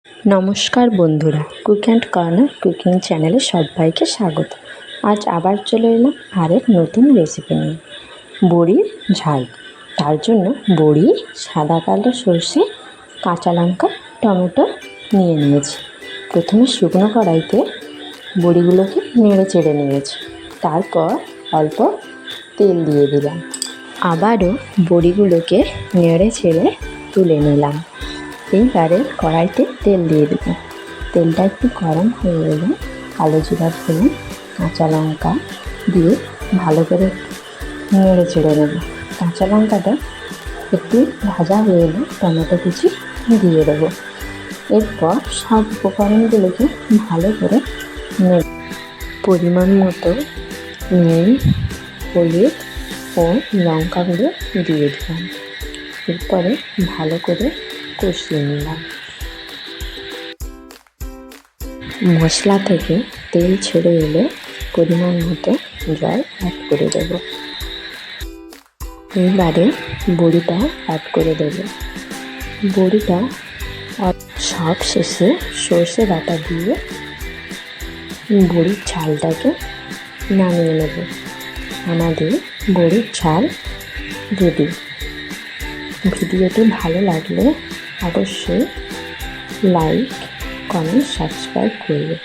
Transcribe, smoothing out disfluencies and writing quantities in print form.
নমস্কার বন্ধুরা, cook and corner cooking চ্যানেলে সবাইকে স্বাগত। আজ আবার চলে এলাম আরেক নতুন রেসিপি নিয়ে, বড়ির ঝাল। তার জন্য বড়ি, সাদা কালো সর্ষে, কাঁচা লঙ্কা, টমেটো নিয়ে নিয়েছি। প্রথমে শুকনো কড়াইতে বড়িগুলোকে নেড়ে চেড়ে নিয়েছি, তারপর অল্প তেল দিয়ে দিলাম। আবারও বড়িগুলোকে নেড়ে ছেড়ে তুলে নিলাম। এইবারে কড়াইতে তেল দিয়ে দেব। তেলটা একটু গরম হয়ে গেলে কালো জিরা ফোড়ন, কাঁচা লঙ্কা দিয়ে ভালো করে নেড়ে চেড়ে নেব। কাঁচা লঙ্কাটা একটু ভাজা হয়ে এলে টমেটো কুচি দিয়ে দেবো। এরপর সব উপকরণগুলোকে ভালো করে নেড়ে পরিমাণ মতো নুন, হলুদ ও লঙ্কা গুঁড়ো দিয়ে দিলাম। এরপরে ভালো করে কষিয়ে নিলাম। মশলা থেকে তেল ছেড়ে এলে পরিমাণ মতো জল অ্যাড করে দেব। এবারে বড়িটা অ্যাড করে দেব। বড়িটা সব শেষে সর্ষে বাটা দিয়ে বড়ির ঝালটাকে নামিয়ে নেব। আমাদের বড়ির ঝাল রেডি। ভিডিওটি ভালো লাগলে অবশ্যই লাইক, কমেন্ট, সাবস্ক্রাইব করবে।